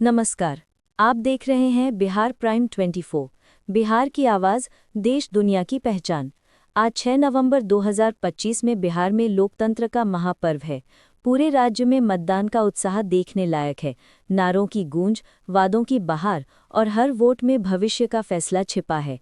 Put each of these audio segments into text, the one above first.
नमस्कार। आप देख रहे हैं बिहार प्राइम 24। बिहार की आवाज़, देश दुनिया की पहचान। आज 6 नवंबर 2025 में बिहार में लोकतंत्र का महापर्व है। पूरे राज्य में मतदान का उत्साह देखने लायक है। नारों की गूंज, वादों की बहार और हर वोट में भविष्य का फैसला छिपा है।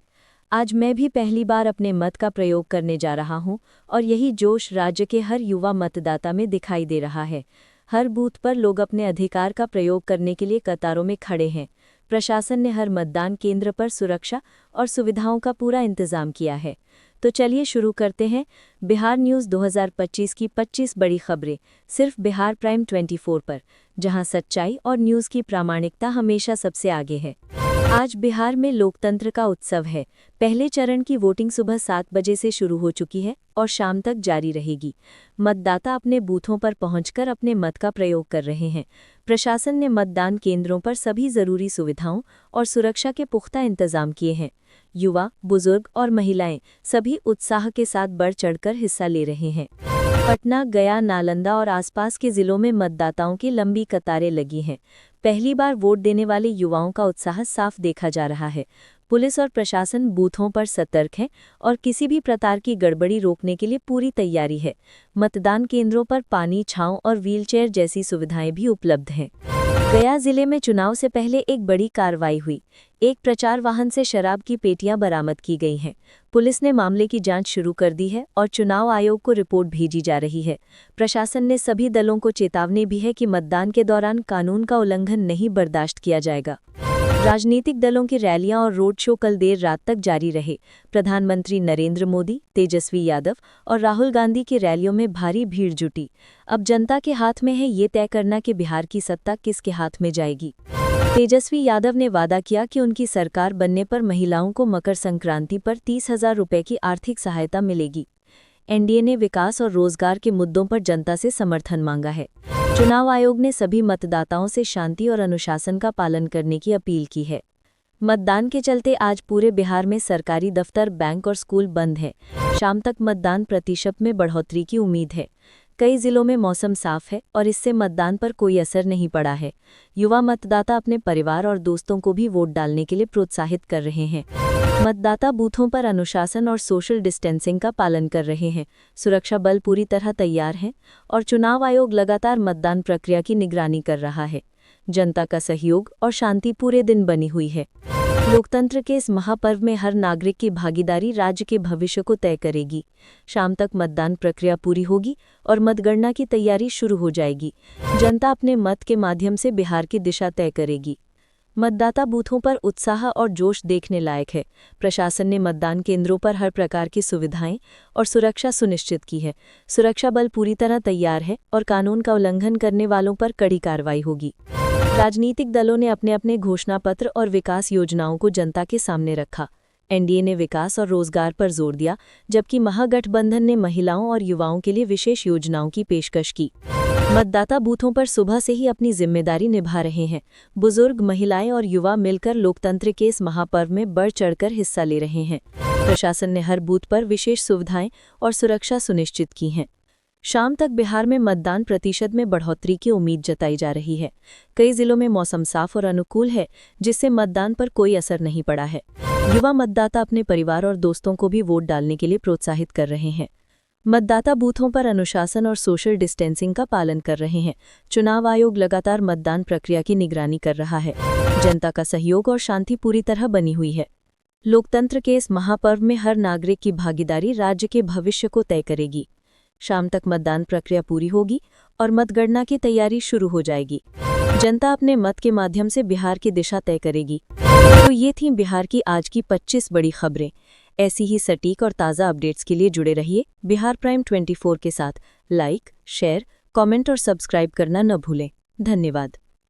आज मैं भी पहली बार अपने मत का प्रयोग करने जा रहा हूं और यही जोश राज्य के हर युवा मतदाता में दिखाई दे रहा है। हर बूथ पर लोग अपने अधिकार का प्रयोग करने के लिए कतारों में खड़े हैं। प्रशासन ने हर मतदान केंद्र पर सुरक्षा और सुविधाओं का पूरा इंतजाम किया है। तो चलिए शुरू करते हैं बिहार न्यूज़ 2025 की 25 बड़ी खबरें, सिर्फ बिहार प्राइम 24 पर, जहां सच्चाई और न्यूज़ की प्रामाणिकता हमेशा सबसे आगे है। आज बिहार में लोकतंत्र का उत्सव है। पहले चरण की वोटिंग सुबह 7 बजे से शुरू हो चुकी है और शाम तक जारी रहेगी। मतदाता अपने बूथों पर पहुंचकर अपने मत का प्रयोग कर रहे हैं। प्रशासन ने मतदान केंद्रों पर सभी जरूरी सुविधाओं और सुरक्षा के पुख्ता इंतजाम किए हैं। युवा, बुजुर्ग और महिलाएं सभी उत्साह के साथ बढ़ चढ़कर हिस्सा ले रहे हैं। पटना, गया, नालंदा और आसपास के जिलों में मतदाताओं की लंबी कतारें लगी हैं। पहली बार वोट देने वाले युवाओं का उत्साह साफ देखा जा रहा है। पुलिस और प्रशासन बूथों पर सतर्क है और किसी भी प्रकार की गड़बड़ी रोकने के लिए पूरी तैयारी है। मतदान केंद्रों पर पानी, छांव और व्हीलचेयर जैसी सुविधाएं भी उपलब्ध हैं। गया जिले में चुनाव से पहले एक बड़ी कार्रवाई हुई। एक प्रचार वाहन से शराब की पेटियां बरामद की गई हैं। पुलिस ने मामले की जांच शुरू कर दी है और चुनाव आयोग को रिपोर्ट भेजी जा रही है। प्रशासन ने सभी दलों को चेतावनी भी है कि मतदान के दौरान कानून का उल्लंघन नहीं बर्दाश्त किया जाएगा। राजनीतिक दलों की रैलियां और रोड शो कल देर रात तक जारी रहे। प्रधानमंत्री नरेंद्र मोदी, तेजस्वी यादव और राहुल गांधी की रैलियों में भारी भीड़ जुटी। अब जनता के हाथ में है ये तय करना कि बिहार की सत्ता किसके हाथ में जाएगी। तेजस्वी यादव ने वादा किया कि उनकी सरकार बनने पर महिलाओं को मकर संक्रांति पर 30,000 रुपये की आर्थिक सहायता मिलेगी। एनडीए ने विकास और रोजगार के मुद्दों पर जनता से समर्थन मांगा है। चुनाव आयोग ने सभी मतदाताओं से शांति और अनुशासन का पालन करने की अपील की है। मतदान के चलते आज पूरे बिहार में सरकारी दफ्तर, बैंक और स्कूल बंद है। शाम तक मतदान प्रतिशत में बढ़ोतरी की उम्मीद है। कई जिलों में मौसम साफ है और इससे मतदान पर कोई असर नहीं पड़ा है। युवा मतदाता अपने परिवार और दोस्तों को भी वोट डालने के लिए प्रोत्साहित कर रहे हैं। मतदाता बूथों पर अनुशासन और सोशल डिस्टेंसिंग का पालन कर रहे हैं। सुरक्षा बल पूरी तरह तैयार हैं और चुनाव आयोग लगातार मतदान प्रक्रिया की निगरानी कर रहा है। जनता का सहयोग और शांति पूरे दिन बनी हुई है। लोकतंत्र के इस महापर्व में हर नागरिक की भागीदारी राज्य के भविष्य को तय करेगी। शाम तक मतदान प्रक्रिया पूरी होगी और मतगणना की तैयारी शुरू हो जाएगी। जनता अपने मत के माध्यम से बिहार की दिशा तय करेगी। मतदाता बूथों पर उत्साह और जोश देखने लायक है। प्रशासन ने मतदान केंद्रों पर हर प्रकार की सुविधाएं और सुरक्षा सुनिश्चित की है। सुरक्षा बल पूरी तरह तैयार है और कानून का उल्लंघन करने वालों पर कड़ी कार्रवाई होगी। राजनीतिक दलों ने अपने अपने घोषणा पत्र और विकास योजनाओं को जनता के सामने रखा। एनडीए ने विकास और रोजगार पर जोर दिया, जबकि महागठबंधन ने महिलाओं और युवाओं के लिए विशेष योजनाओं की पेशकश की। मतदाता बूथों पर सुबह से ही अपनी जिम्मेदारी निभा रहे हैं। बुजुर्ग, महिलाएं और युवा मिलकर लोकतंत्र के इस महापर्व में बढ़ चढ़कर हिस्सा ले रहे हैं। प्रशासन ने हर बूथ पर विशेष सुविधाएं और सुरक्षा सुनिश्चित की हैं। शाम तक बिहार में मतदान प्रतिशत में बढ़ोतरी की उम्मीद जताई जा रही है। कई जिलों में मौसम साफ और अनुकूल है, जिससे मतदान पर कोई असर नहीं पड़ा है। युवा मतदाता अपने परिवार और दोस्तों को भी वोट डालने के लिए प्रोत्साहित कर रहे हैं। मतदाता बूथों पर अनुशासन और सोशल डिस्टेंसिंग का पालन कर रहे हैं। चुनाव आयोग लगातार मतदान प्रक्रिया की निगरानी कर रहा है। जनता का सहयोग और शांति पूरी तरह बनी हुई है। लोकतंत्र के इस महापर्व में हर नागरिक की भागीदारी राज्य के भविष्य को तय करेगी। शाम तक मतदान प्रक्रिया पूरी होगी और मतगणना की तैयारी शुरू हो जाएगी। जनता अपने मत के माध्यम से बिहार की दिशा तय करेगी। तो ये थी बिहार की आज की 25 बड़ी खबरें। ऐसी ही सटीक और ताज़ा अपडेट्स के लिए जुड़े रहिए बिहार प्राइम 24 के साथ। लाइक, शेयर, कमेंट और सब्सक्राइब करना न भूलें। धन्यवाद।